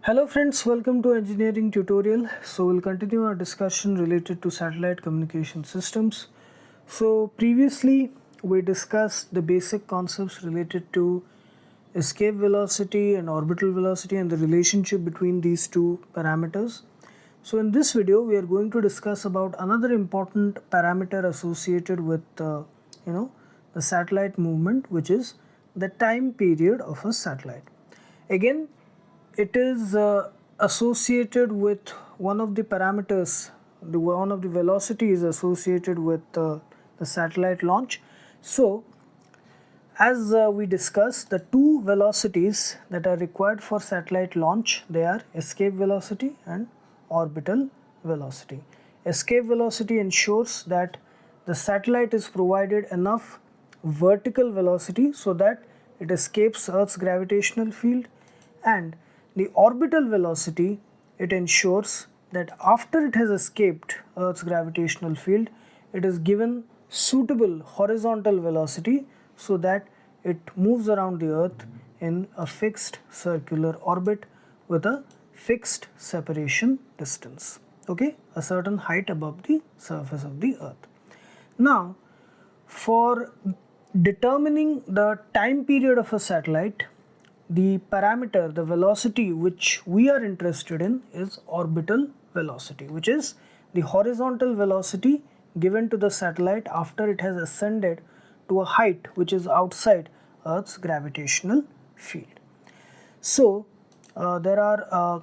Hello friends, welcome to engineering tutorial. So we'll continue our discussion related to satellite communication systems. So previously we discussed the basic concepts related to escape velocity and orbital velocity and the relationship between these two parameters. So in this video we are going to discuss about another important parameter associated with the satellite movement, which is the time period of a satellite. Again, it is associated with one of the parameters, one of the velocity is associated with the satellite launch. So as we discussed, the two velocities that are required for satellite launch, they are escape velocity and orbital velocity. Escape velocity ensures that the satellite is provided enough vertical velocity so that it escapes Earth's gravitational field, and the orbital velocity, it ensures that after it has escaped Earth's gravitational field, it is given suitable horizontal velocity so that it moves around the Earth in a fixed circular orbit with a fixed separation distance, okay, a certain height above the surface of the Earth. Now, for determining the time period of a satellite, the parameter, the velocity which we are interested in is orbital velocity, which is the horizontal velocity given to the satellite after it has ascended to a height which is outside Earth's gravitational field. So there are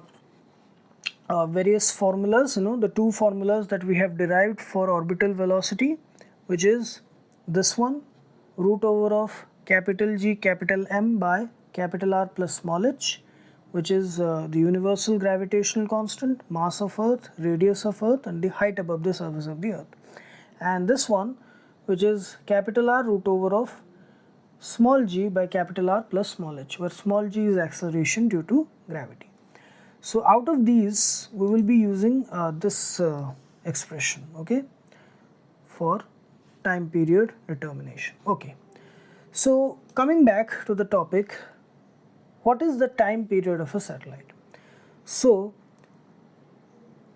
various formulas, the two formulas that we have derived for orbital velocity, which is this one, root over of capital G capital M by capital R plus small h, which is the universal gravitational constant, mass of Earth, radius of Earth, and the height above the surface of the Earth. And this one, which is capital R root over of small g by capital R plus small h, where small g is acceleration due to gravity. So out of these, we will be using this expression, okay, for time period determination. Okay. So coming back to the topic, what is the time period of a satellite? So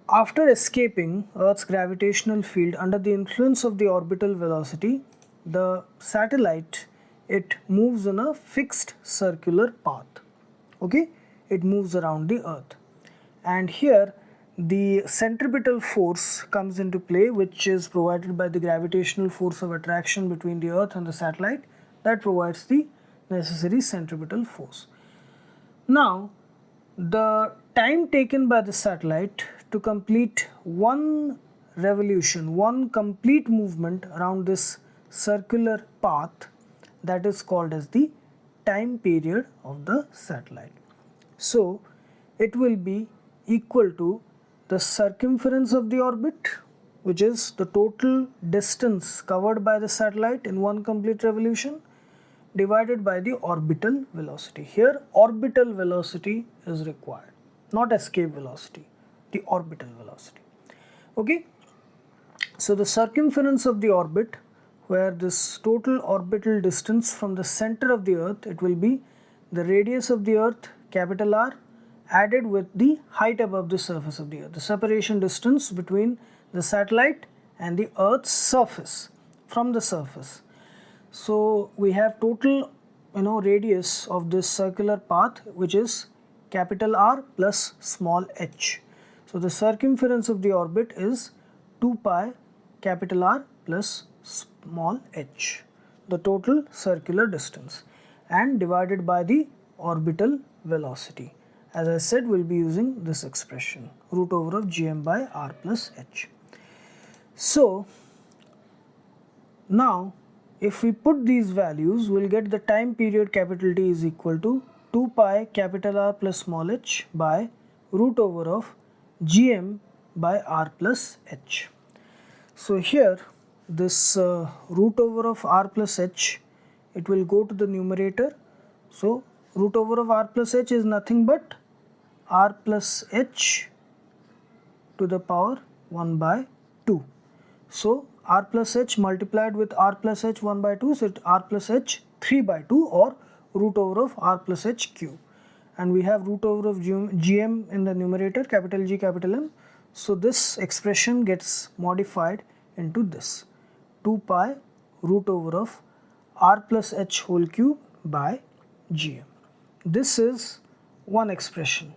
after escaping Earth's gravitational field under the influence of the orbital velocity, the satellite, it moves in a fixed circular path, okay, it moves around the Earth, and here the centripetal force comes into play, which is provided by the gravitational force of attraction between the Earth and the satellite, that provides the necessary centripetal force. Now, the time taken by the satellite to complete one revolution, one complete movement around this circular path, that is called as the time period of the satellite. So, it will be equal to the circumference of the orbit, which is the total distance covered by the satellite in one complete revolution, divided by the orbital velocity. Here orbital velocity is required, not escape velocity, the orbital velocity, okay. So the circumference of the orbit, where this total orbital distance from the center of the Earth, it will be the radius of the Earth capital R added with the height above the surface of the Earth, the separation distance between the satellite and the Earth's surface, from the surface. So we have total radius of this circular path, which is capital R plus small h. So the circumference of the orbit is 2 pi capital R plus small h, the total circular distance, and divided by the orbital velocity. As I said, we'll be using this expression, root over of gm by r plus h. So now, if we put these values, we'll get the time period capital T is equal to 2 pi capital R plus small h by root over of gm by r plus h. So here this root over of r plus h, it will go to the numerator. So root over of r plus h is nothing but r plus h to the power 1 by 2. So r plus h multiplied with r plus h 1 by 2, so it r plus h 3 by 2, or root over of r plus h cube. and we have root over of gm in the numerator, capital G capital M. So this expression gets modified into this 2 pi root over of r plus h whole cube by gm. This is one expression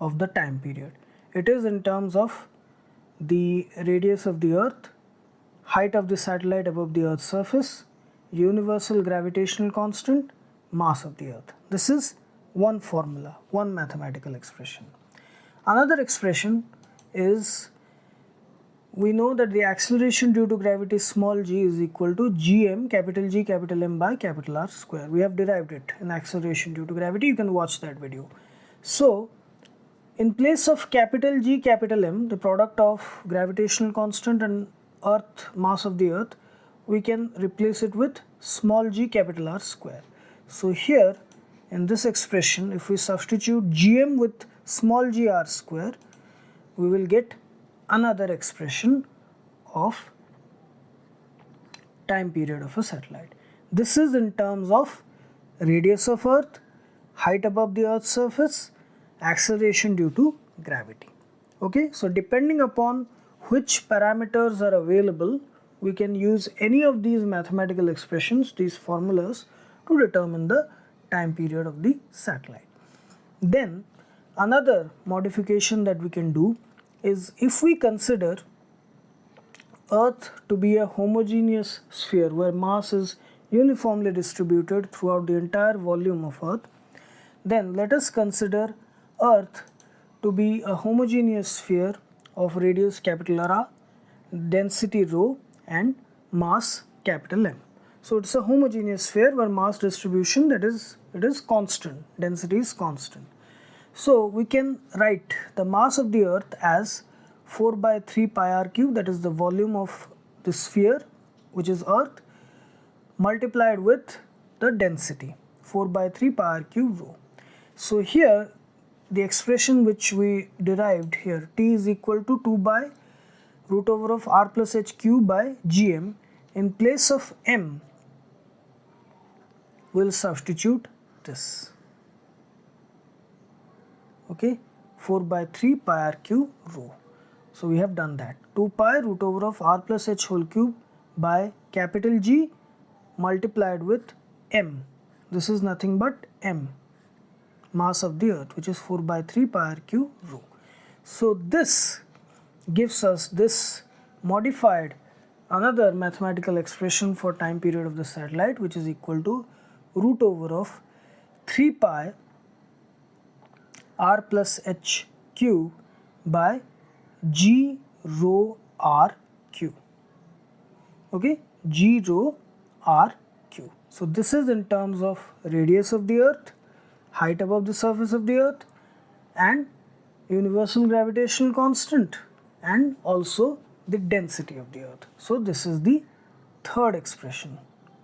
of the time period. It is in terms of the radius of the earth, height of the satellite above the earth's surface, universal gravitational constant, mass of the earth. This is one formula, one mathematical expression. Another expression is, we know that the acceleration due to gravity small g is equal to gm capital G capital M by capital R square. We have derived it in acceleration due to gravity. You can watch that video. So in place of capital G capital M, the product of gravitational constant and earth, mass of the earth, we can replace it with small g capital R square. So here in this expression, if we substitute gm with small g r square, we will get another expression of time period of a satellite. This is in terms of radius of earth, height above the earth's surface, acceleration due to gravity. Okay, so depending upon which parameters are available, we can use any of these mathematical expressions, these formulas, to determine the time period of the satellite. Then another modification that we can do is, if we consider earth to be a homogeneous sphere where mass is uniformly distributed throughout the entire volume of earth, then let us consider earth to be a homogeneous sphere of radius capital R, density rho, and mass capital M. So it's a homogeneous sphere where mass distribution, that is, it is constant, density is constant. So we can write the mass of the earth as 4 by 3 pi r cube, that is the volume of the sphere, which is earth, multiplied with the density 4 by 3 pi r cube rho. So here the expression which we derived here, T is equal to 2 by root over of r plus h cube by gm, in place of m we'll substitute this. Okay, 4 by 3 pi r cube rho. So we have done that. 2 pi root over of r plus h whole cube by capital G multiplied with m. This is nothing but m, mass of the earth, which is 4 by 3 pi r cube rho. So this gives us this modified another mathematical expression for time period of the satellite, which is equal to root over of 3 pi r plus h cube by g rho r cube. Okay, g rho r cube. So this is in terms of radius of the earth, height above the surface of the earth, and universal gravitational constant, and also the density of the earth. So this is the third expression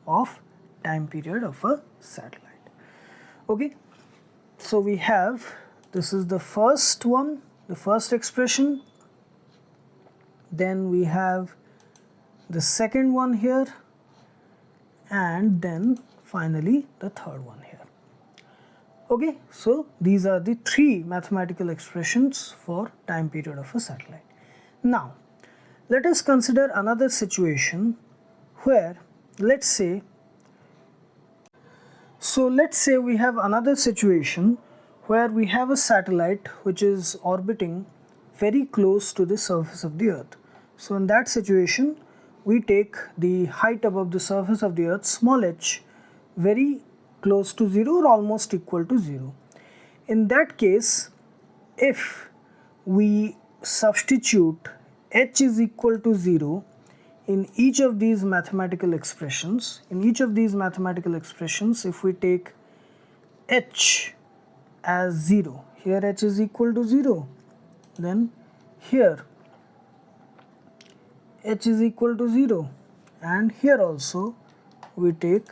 of time period of a satellite. Okay, so we have, this is the first one, the first expression, then we have the second one here, and then finally the third one here. Okay, so these are the three mathematical expressions for time period of a satellite. Now let us consider another situation where, let's say we have another situation where we have a satellite which is orbiting very close to the surface of the earth. So in that situation, we take the height above the surface of the earth, small h, very close to 0 or almost equal to 0. In that case, if we substitute h is equal to 0 in each of these mathematical expressions, if we take h as 0, here h is equal to 0, then here h is equal to 0, and here also we take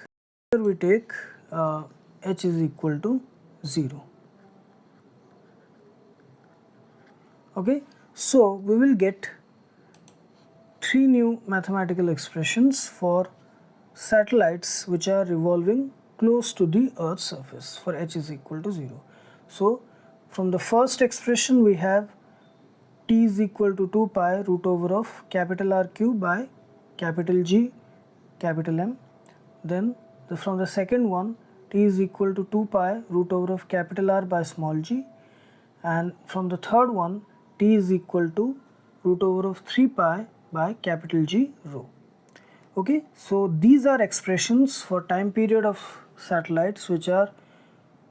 h is equal to 0. Okay, so we will get three new mathematical expressions for satellites which are revolving close to the Earth's surface for h is equal to 0. So from the first expression we have T is equal to 2 pi root over of capital R cube by capital G capital M. Then from the second one, T is equal to 2 pi root over of capital R by small g, and from the third one, T is equal to root over of 3 pi by capital G rho. Okay, so these are expressions for time period of satellites which are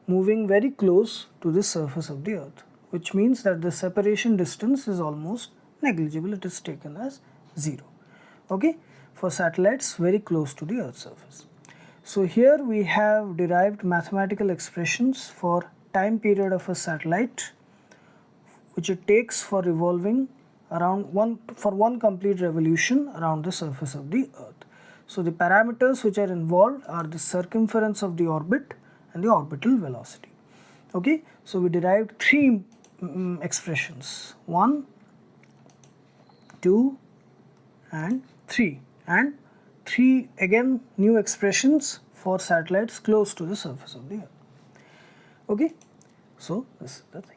moving very close to the surface of the Earth, which means that the separation distance is almost negligible. It is taken as 0. Okay, for satellites very close to the Earth's surface. So here we have derived mathematical expressions for time period of a satellite which it takes for revolving around one complete revolution around the surface of the Earth. So the parameters which are involved are the circumference of the orbit and the orbital velocity. Okay, so we derived three expressions, 1, 2 and 3, and 3 again new expressions for satellites close to the surface of the Earth. Okay, so this is the thing.